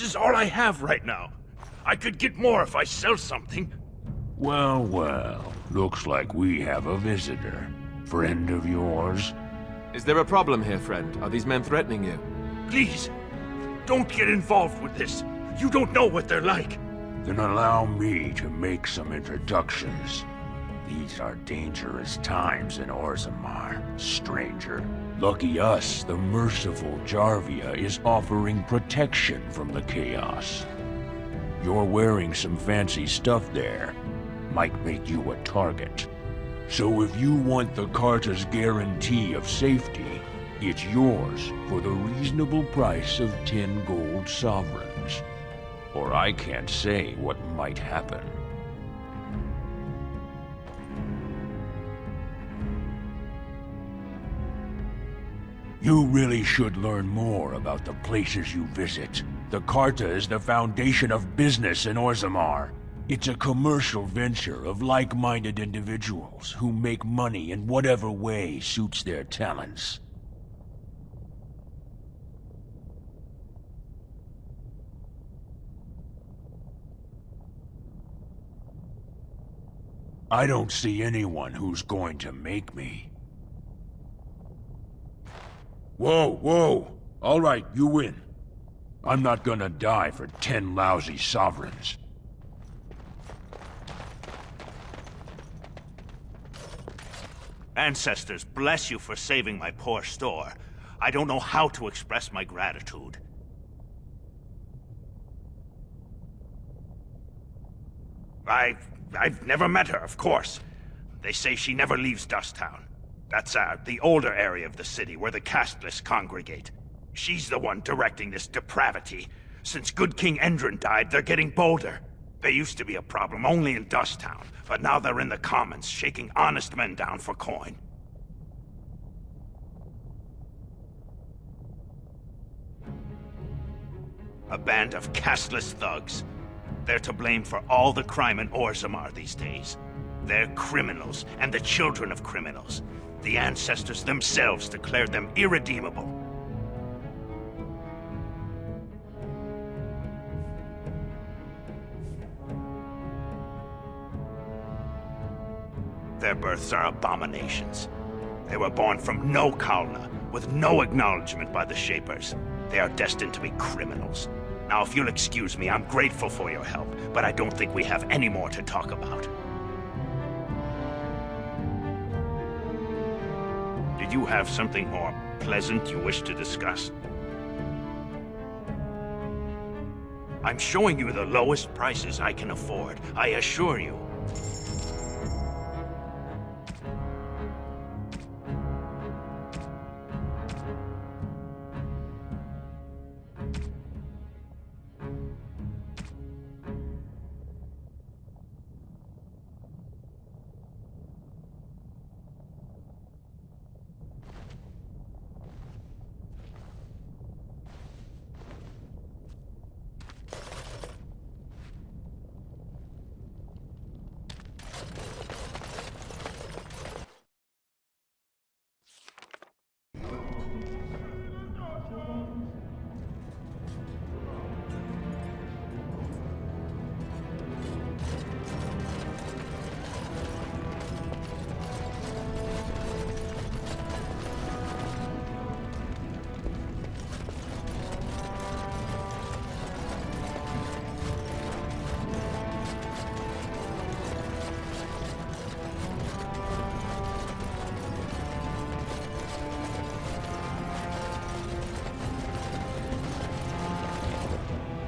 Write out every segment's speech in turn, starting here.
is all I have right now. I could get more if I sell something. Well, well. Looks like we have a visitor. Friend of yours? Is there a problem here, friend? Are these men threatening you? Please, don't get involved with this. You don't know what they're like. Then allow me to make some introductions. These are dangerous times in Orzammar, stranger. Lucky us, the merciful Jarvia is offering protection from the chaos. You're wearing some fancy stuff there. Might make you a target. So if you want the Carta's guarantee of safety, it's yours for the reasonable price of 10 gold sovereigns. Or I can't say what might happen. You really should learn more about the places you visit. The Carta is the foundation of business in Orzammar. It's a commercial venture of like-minded individuals who make money in whatever way suits their talents. I don't see anyone who's going to make me. Whoa, whoa! All right, you win. I'm not gonna die for 10 lousy sovereigns. Ancestors, bless you for saving my poor store. I don't know how to express my gratitude. I've never met her, of course. They say she never leaves Dusttown. That's, the older area of the city where the casteless congregate. She's the one directing this depravity. Since good King Endrin died, they're getting bolder. They used to be a problem only in Dusttown, but now they're in the commons, shaking honest men down for coin. A band of casteless thugs. They're to blame for all the crime in Orzammar these days. They're criminals, and the children of criminals. The ancestors themselves declared them irredeemable. Their births are abominations. They were born from no Kalna, with no acknowledgement by the Shapers. They are destined to be criminals. Now, if you'll excuse me, I'm grateful for your help, but I don't think we have any more to talk about. Did you have something more pleasant you wish to discuss? I'm showing you the lowest prices I can afford, I assure you.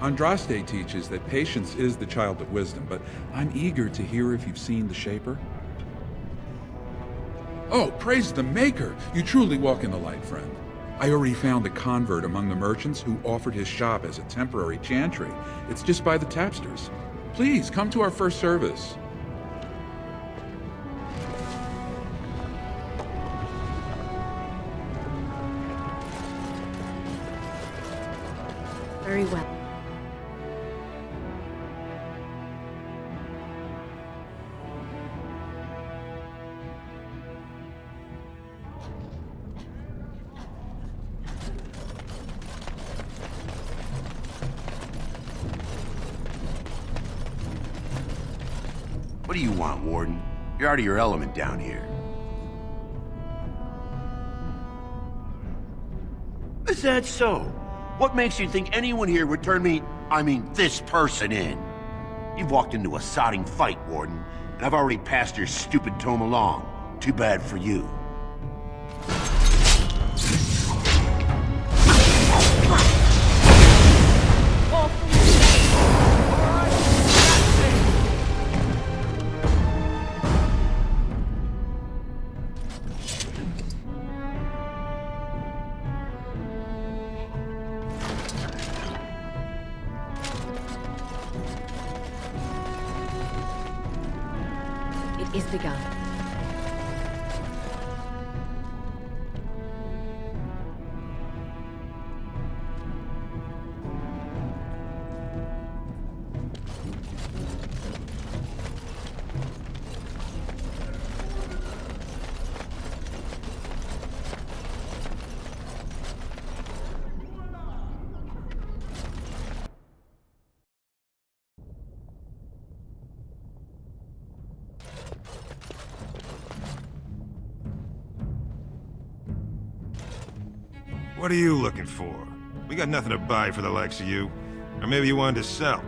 Andraste teaches that patience is the child of wisdom, but I'm eager to hear if you've seen the Shaper. Oh, praise the Maker! You truly walk in the light, friend. I already found a convert among the merchants who offered his shop as a temporary chantry. It's just by the tapsters. Please, come to our first service. Very well. What do you want, Warden? You're out of your element down here. Is that so? What makes you think anyone here would turn this person in? You've walked into a sodding fight, Warden, and I've already passed your stupid tome along. Too bad for you. It is begun. What are you looking for? We got nothing to buy for the likes of you. Or maybe you wanted to sell.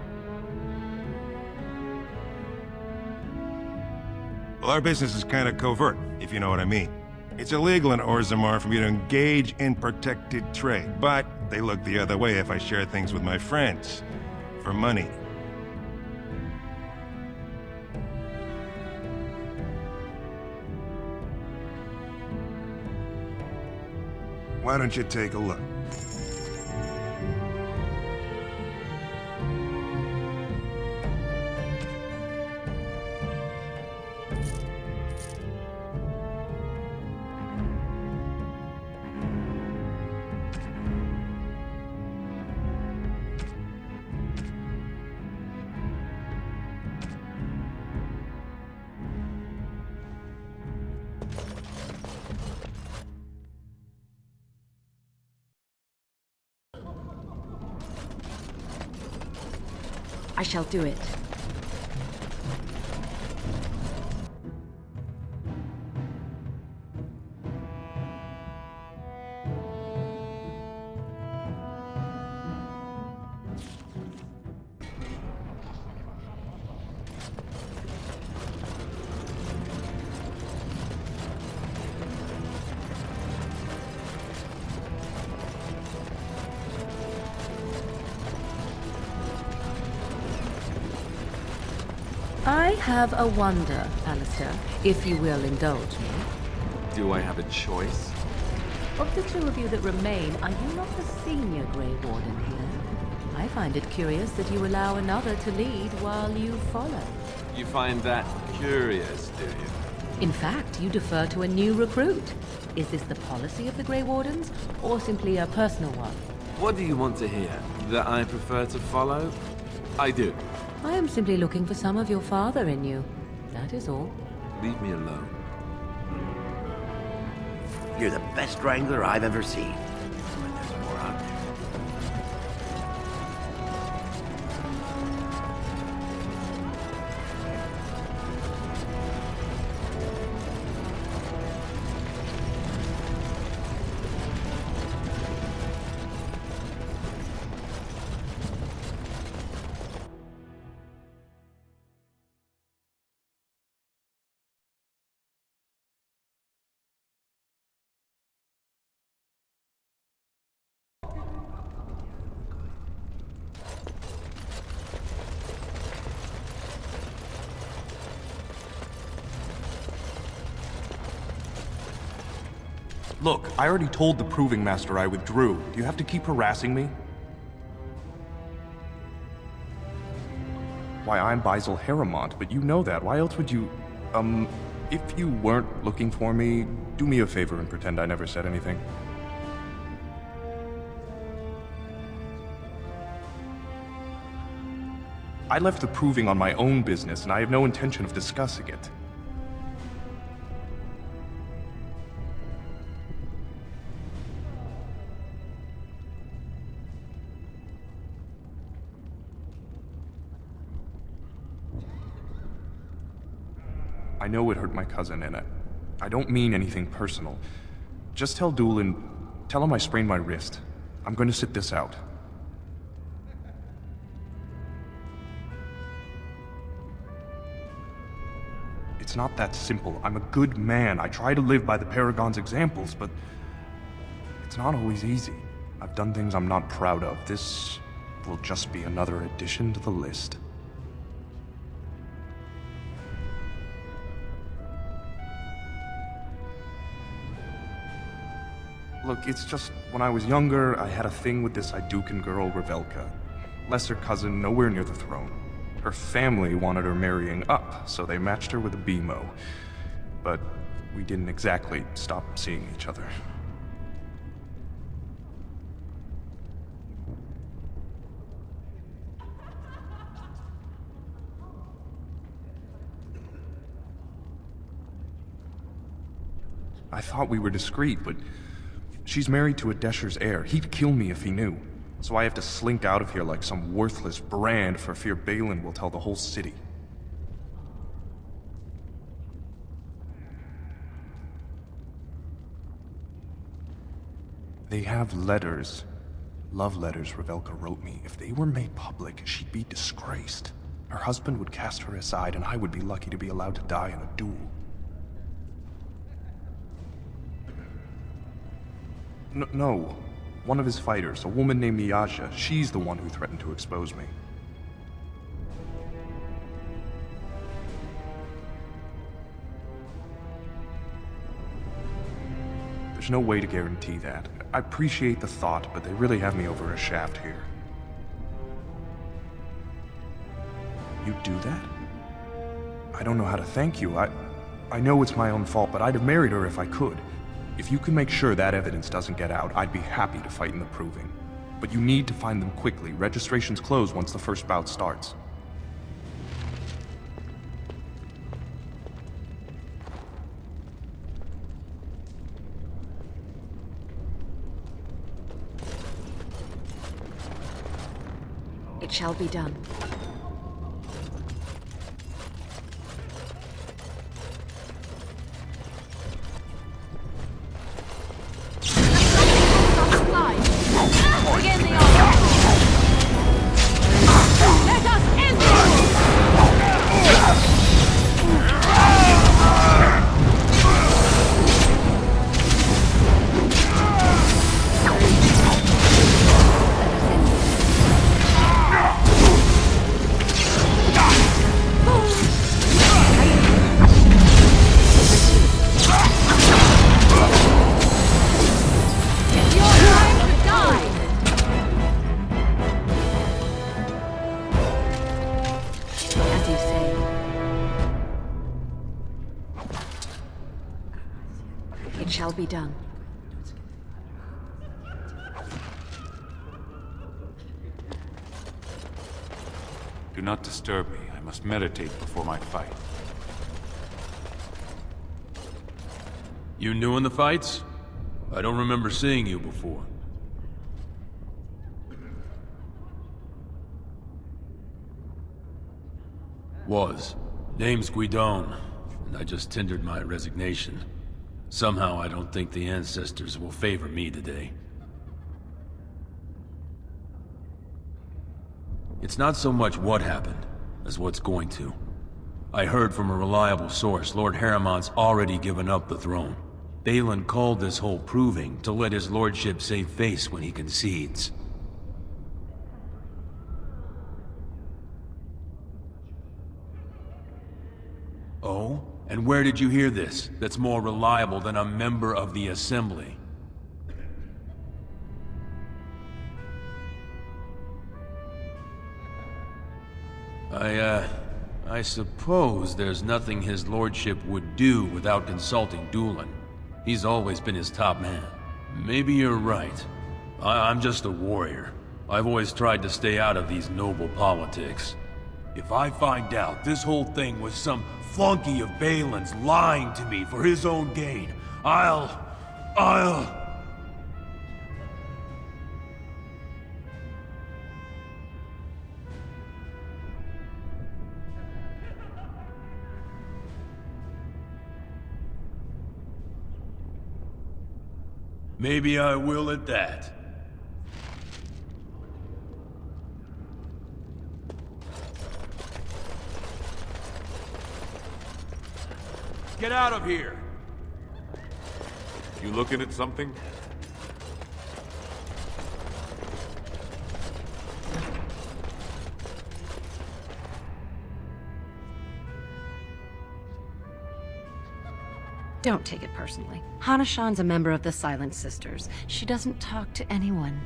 Well, our business is kind of covert, if you know what I mean. It's illegal in Orzammar for me to engage in protected trade, but they look the other way if I share things with my friends. For money. Why don't you take a look? I shall do it. I have a wonder, Alistair, if you will indulge me. Do I have a choice? Of the two of you that remain, are you not the senior Grey Warden here? I find it curious that you allow another to lead while you follow. You find that curious, do you? In fact, you defer to a new recruit. Is this the policy of the Grey Wardens, or simply a personal one? What do you want to hear? That I prefer to follow? I do. I am simply looking for some of your father in you. That is all. Leave me alone. You're the best wrangler I've ever seen. But there's more out there. Look, I already told the Proving Master I withdrew. Do you have to keep harassing me? Why, I'm Basil Harrimont, but you know that. Why else would you... if you weren't looking for me, do me a favor and pretend I never said anything. I left the Proving on my own business, and I have no intention of discussing it. I know it hurt my cousin, and I don't mean anything personal. Just tell Doolin, tell him I sprained my wrist. I'm going to sit this out. It's not that simple. I'm a good man. I try to live by the Paragon's examples, but it's not always easy. I've done things I'm not proud of. This will just be another addition to the list. Look, it's just, when I was younger, I had a thing with this Idukan girl, Revelka. Lesser cousin, nowhere near the throne. Her family wanted her marrying up, so they matched her with a BMO. But we didn't exactly stop seeing each other. I thought we were discreet, but she's married to a Desher's heir. He'd kill me if he knew. So I have to slink out of here like some worthless brand for fear Balin will tell the whole city. They have letters. Love letters Revelka wrote me. If they were made public, she'd be disgraced. Her husband would cast her aside, and I would be lucky to be allowed to die in a duel. No. One of his fighters, a woman named Miyaja, she's the one who threatened to expose me. There's no way to guarantee that. I appreciate the thought, but they really have me over a shaft here. You'd do that? I don't know how to thank you. I know it's my own fault, but I'd have married her if I could. If you can make sure that evidence doesn't get out, I'd be happy to fight in the proving. But you need to find them quickly. Registrations close once the first bout starts. It shall be done. It shall be done. Do not disturb me. I must meditate before my fight. You new in the fights? I don't remember seeing you before. Was. Name's Guidon, and I just tendered my resignation. Somehow I don't think the ancestors will favor me today. It's not so much what happened, as what's going to. I heard from a reliable source Lord Harriman's already given up the throne. Balin called this whole proving to let his lordship save face when he concedes. Oh? And where did you hear this that's more reliable than a member of the Assembly? I suppose there's nothing his lordship would do without consulting Doolin. He's always been his top man. Maybe you're right. I'm just a warrior. I've always tried to stay out of these noble politics. If I find out this whole thing was some flunky of Balin's lying to me for his own gain, I'll... Maybe I will at that. Get out of here! You looking at something? Don't take it personally. Hana-shan's a member of the Silent Sisters. She doesn't talk to anyone.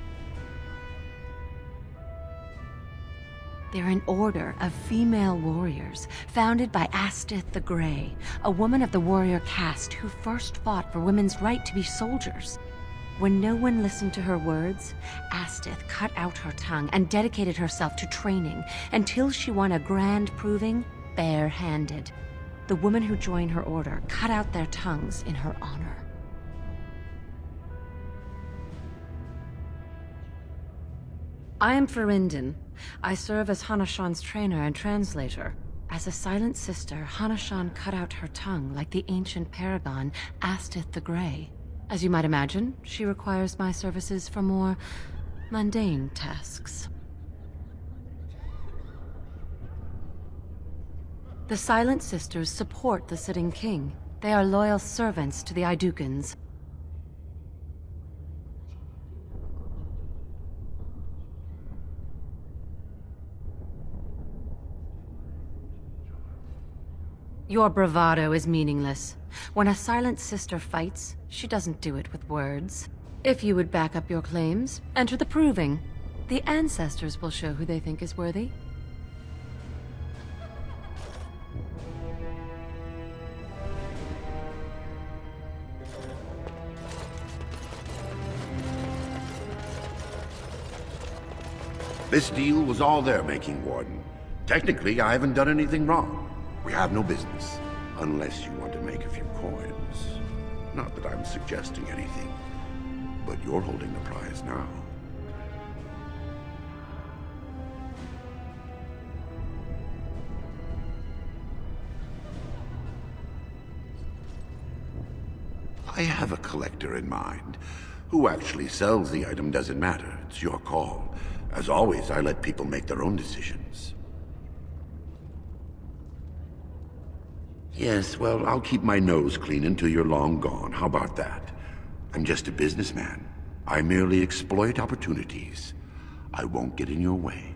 They're an order of female warriors, founded by Astith the Grey, a woman of the warrior caste who first fought for women's right to be soldiers. When no one listened to her words, Astith cut out her tongue and dedicated herself to training until she won a grand proving bare-handed. The women who joined her order cut out their tongues in her honor. I am Farinden. I serve as Hana-shan's trainer and translator. As a silent sister, Hana-shan cut out her tongue like the ancient paragon, Astith the Grey. As you might imagine, she requires my services for more mundane tasks. The Silent Sisters support the sitting king. They are loyal servants to the Idukans. Your bravado is meaningless. When a Silent Sister fights, she doesn't do it with words. If you would back up your claims, enter the proving. The ancestors will show who they think is worthy. This deal was all their making, Warden. Technically, I haven't done anything wrong. We have no business, unless you want to make a few coins. Not that I'm suggesting anything, but you're holding the prize now. I have a collector in mind. Who actually sells the item doesn't matter. It's your call. As always, I let people make their own decisions. Yes, well, I'll keep my nose clean until you're long gone. How about that? I'm just a businessman. I merely exploit opportunities. I won't get in your way.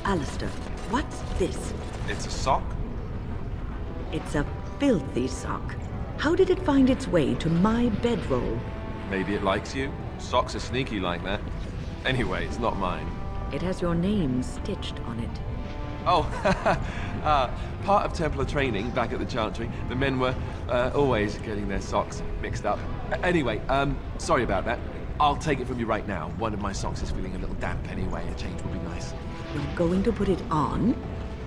Alistair, what's this? It's a sock? It's a filthy sock. How did it find its way to my bedroll? Maybe it likes you. Socks are sneaky like that. Anyway, it's not mine. It has your name stitched on it. Oh, part of Templar training back at the Chantry, the men were always getting their socks mixed up. Anyway, sorry about that. I'll take it from you right now. One of my socks is feeling a little damp anyway. A change would be nice. You're going to put it on?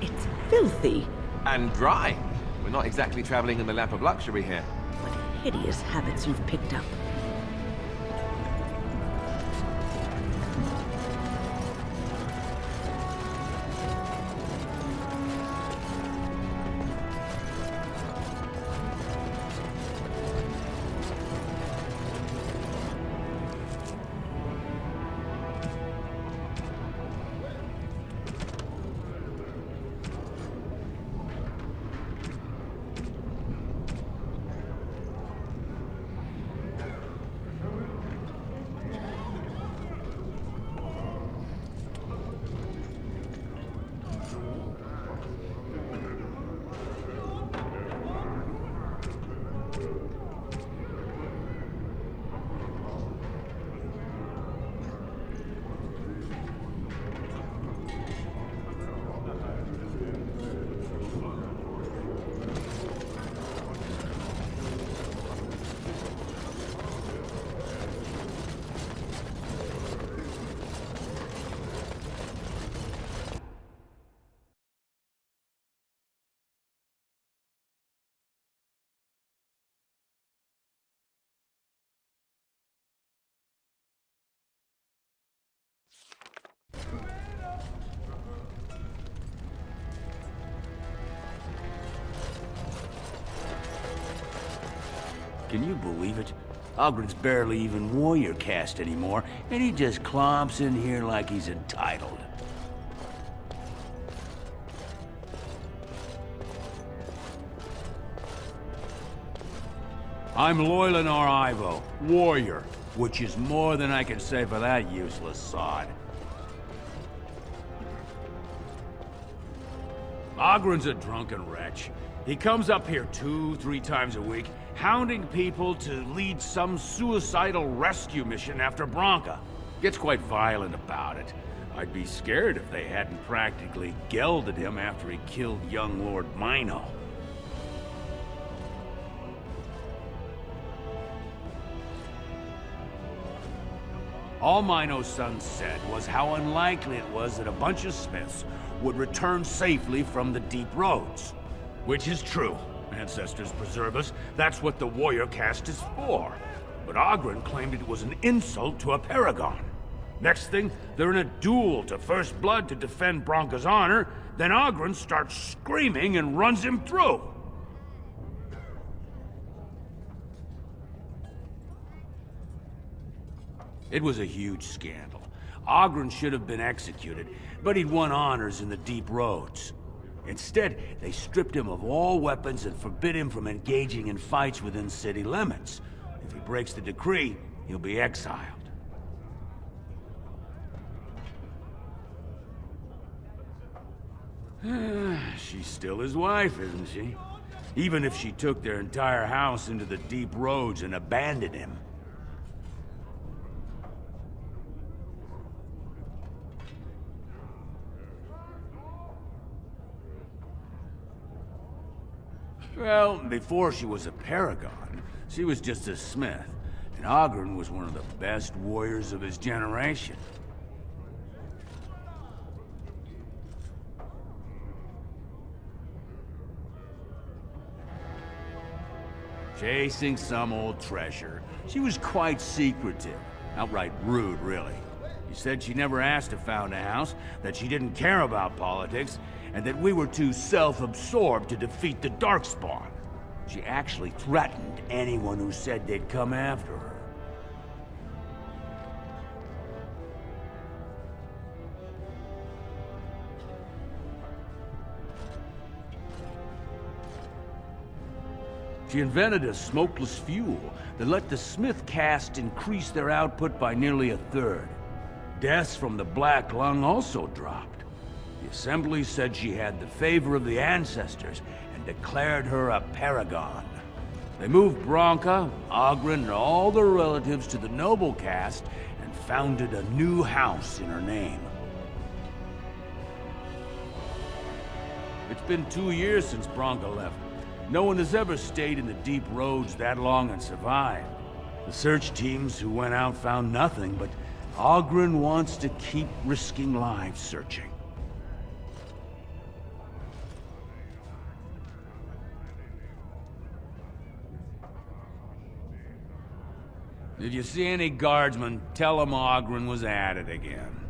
It's filthy. And dry. We're not exactly traveling in the lap of luxury here. What hideous habits you've picked up. Can you believe it? Ogren's barely even warrior caste anymore, and he just clomps in here like he's entitled. I'm Loylanar Ivo, warrior, which is more than I can say for that useless sod. Ogren's a drunken wretch. He comes up here 2-3 times a week, hounding people to lead some suicidal rescue mission after Branka. Gets quite violent about it. I'd be scared if they hadn't practically gelded him after he killed young Lord Mino. All Mino's son said was how unlikely it was that a bunch of Smiths would return safely from the deep roads. Which is true. Ancestors preserve us. That's what the warrior caste is for. But Ogren claimed it was an insult to a paragon. Next thing, they're in a duel to first blood to defend Branka's honor, then Ogren starts screaming and runs him through. It was a huge scandal. Ogren should have been executed, but he'd won honors in the deep roads. Instead, they stripped him of all weapons and forbid him from engaging in fights within city limits. If he breaks the decree, he'll be exiled. She's still his wife, isn't she? Even if she took their entire house into the deep roads and abandoned him. Well, before she was a paragon, she was just a smith, and Ogren was one of the best warriors of his generation. Chasing some old treasure. She was quite secretive, outright rude, really. She said she never asked to found a house, that she didn't care about politics, and that we were too self-absorbed to defeat the Darkspawn. She actually threatened anyone who said they'd come after her. She invented a smokeless fuel that let the Smith caste increase their output by nearly 1/3. Deaths from the Black Lung also dropped. The Assembly said she had the favor of the ancestors and declared her a paragon. They moved Branka, Ogren, and all their relatives to the noble caste and founded a new house in her name. It's been 2 years since Branka left. No one has ever stayed in the deep roads that long and survived. The search teams who went out found nothing, but Ogren wants to keep risking lives searching. If you see any guardsmen, tell them Ogren was at it again.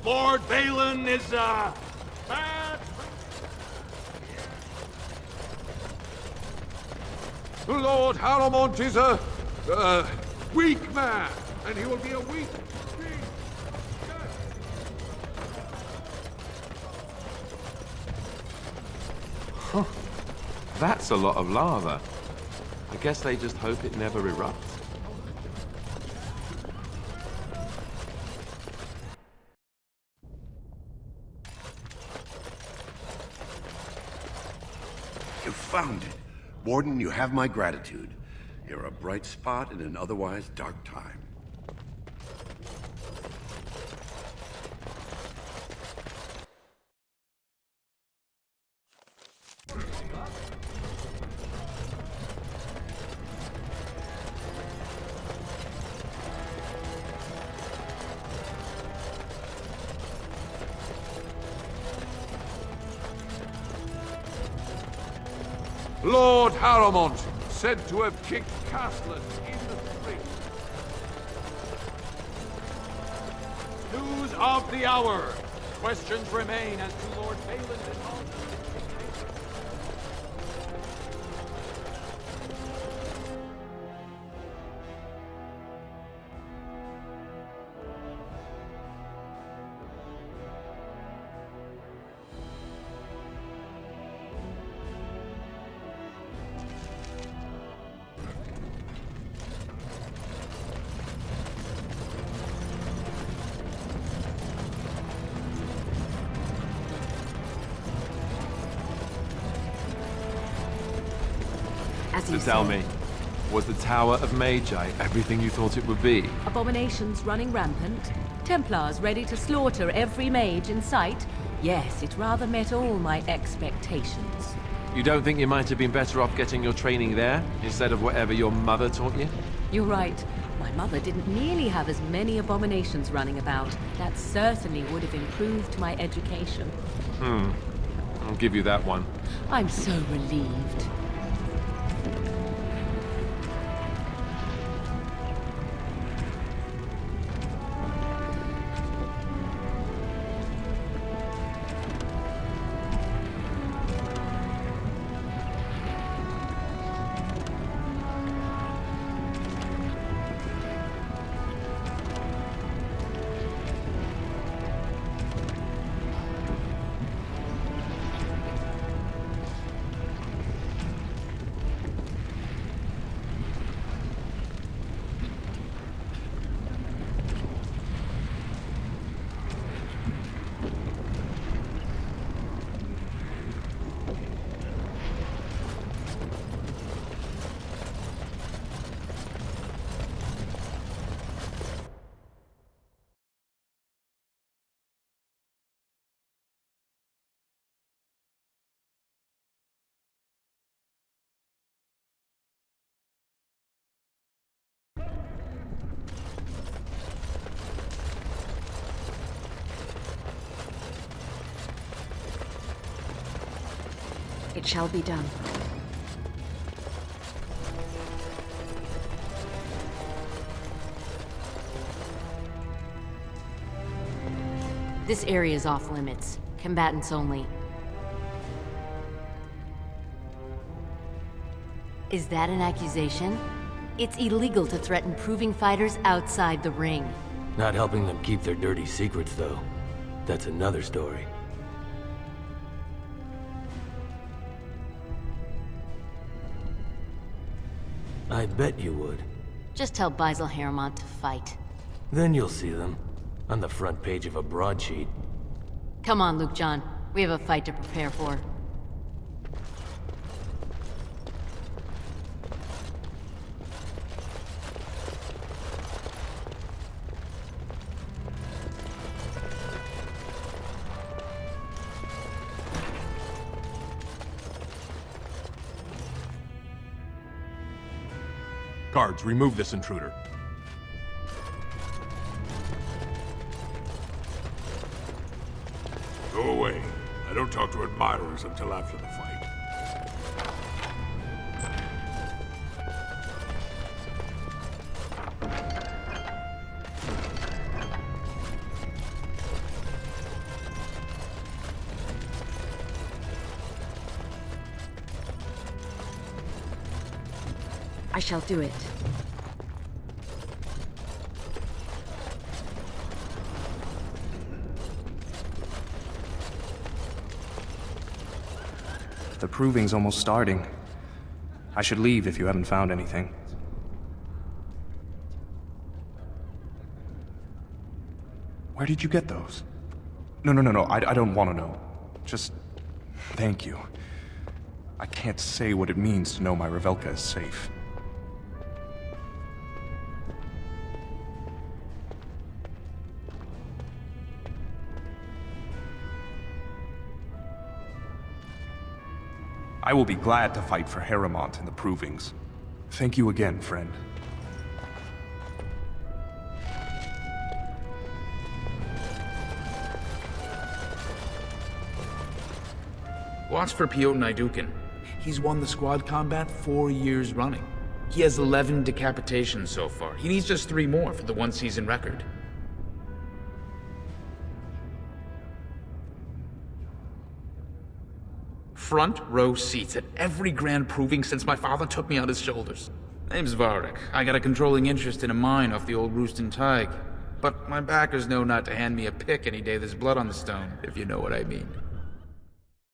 Lord Balin is, bad. Lord Haramont is a weak man, and he will be a weak king. Huh. That's a lot of lava. I guess they just hope it never erupts. You found it. Warden, you have my gratitude. You're a bright spot in an otherwise dark time. Lord Haramont, said to have kicked Castless in the street. News of the hour. Questions remain as to Lord Balin's involvement. As So you tell say. me, was the Tower of Magi everything you thought it would be? Abominations running rampant? Templars ready to slaughter every mage in sight? Yes, it rather met all my expectations. You don't think you might have been better off getting your training there, instead of whatever your mother taught you? You're right. My mother didn't nearly have as many abominations running about. That certainly would have improved my education. I'll give you that one. I'm so relieved. It shall be done. This area is off limits. Combatants only. Is that an accusation? It's illegal to threaten proving fighters outside the ring. Not helping them keep their dirty secrets, though. That's another story. I bet you would. Just tell Basil Harrimont to fight. Then you'll see them. On the front page of a broadsheet. Come on, Luke John. We have a fight to prepare for. Guards, remove this intruder. Go away. I don't talk to admirers until after the fight. I shall do it. The proving's almost starting. I should leave if you haven't found anything. Where did you get those? No, I don't want to know. Just thank you. I can't say what it means to know my Revelka is safe. I will be glad to fight for Harrimont in the provings. Thank you again, friend. Watch for Piotr Naidukin. He's won the squad combat 4 years running. He has 11 decapitations so far. He needs just 3 more for the one-season record. Front row seats at every grand proving since my father took me on his shoulders. Name's Varric. I got a controlling interest in a mine off the old Roostin Tig. But my backers know not to hand me a pick any day there's blood on the stone, if you know what I mean.